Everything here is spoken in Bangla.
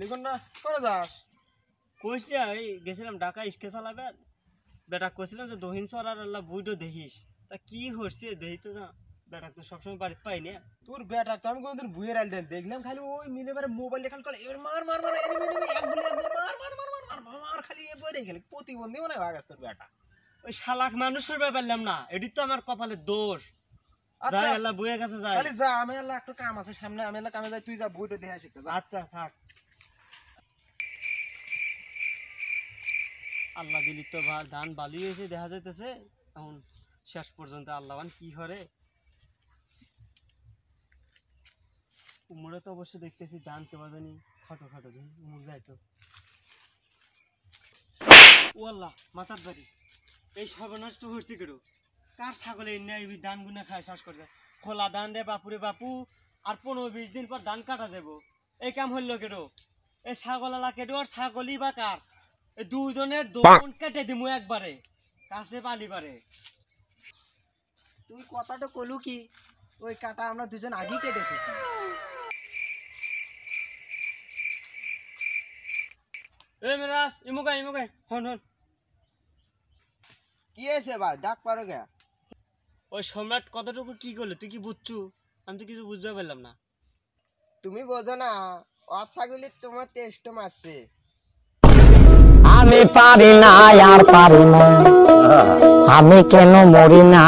লিখন না করে যাস কইছিলা এই গেছিলাম ঢাকা ইস্কে চালাবে বেটা কইছিলাম যে দহিন সরার আল্লাহ বুইটো দেখিস তা কি হচ্ছে দেই তো না বেটা তো সবসময় বাড়িতে পাই না তোর বেটা তো আমি কোনদিন বুয়ের আইল দেখলাম খালি ওই মিলে বারে মোবাইল খালি করে এবার মার মার মার এনিমি এনিমি এক গুলি মার মার মার মার মার মার খালি এ বইরে গেল প্রতিবন্ধী মনে হয় তোর বেটা ওই শালাক মানুষের ব্যাপারলাম না এডি তো আমার কপালের দোষ আচ্ছা আল্লাহ বুয়ের কাছে যাই খালি যা আমি আল্লাহ একটু কাম আছে সামনে আমি আল্লাহ কামে যাই তুই যা বুইটো দেখে আসি আচ্ছা থাক আল্লাহ দিলি তো ধান বালি হয়েছে দেখা যাইতেছে এখন শেষ পর্যন্ত আল্লাহবান কি করে উমরে তো অবশ্যই দেখতেছি ধান কেবা জানি খাটো খাটো দিন উমর যাইতো ও আল্লাহ মাথার বাড়ি এই সর্বনষ্ট হচ্ছে কেডো কার ছাগলে নেই ধান গুনা খায় শ্বাস করে যায় খোলা ধান রে বাপুরে বাপু আর 15-20 দিন পর ধান কাটা যাবো এই কাম হইল কেডো এই ছাগলালা কেডো আর ছাগলই বা কার এই দুজনের দোন কেটে দিমু একবারে কাছে পালি পারে তুই কথাটা কলু কি ওই কাটা আমরা দুজন আগেই কেটে ফেলেছি এ মেরাস ইমুকাই হন হন কি হয়েছে ভাই ডাক পারো গে ওই সম্রাট কতটুকু কি করলো তুই কি বুঝছু আমি তো কিছু বুঝতে পারলাম না তুমি বোঝো না অসাগুলি তোমার টেস্ট মারছে আমি পারি না আর পারি না আমি কেন মরি না।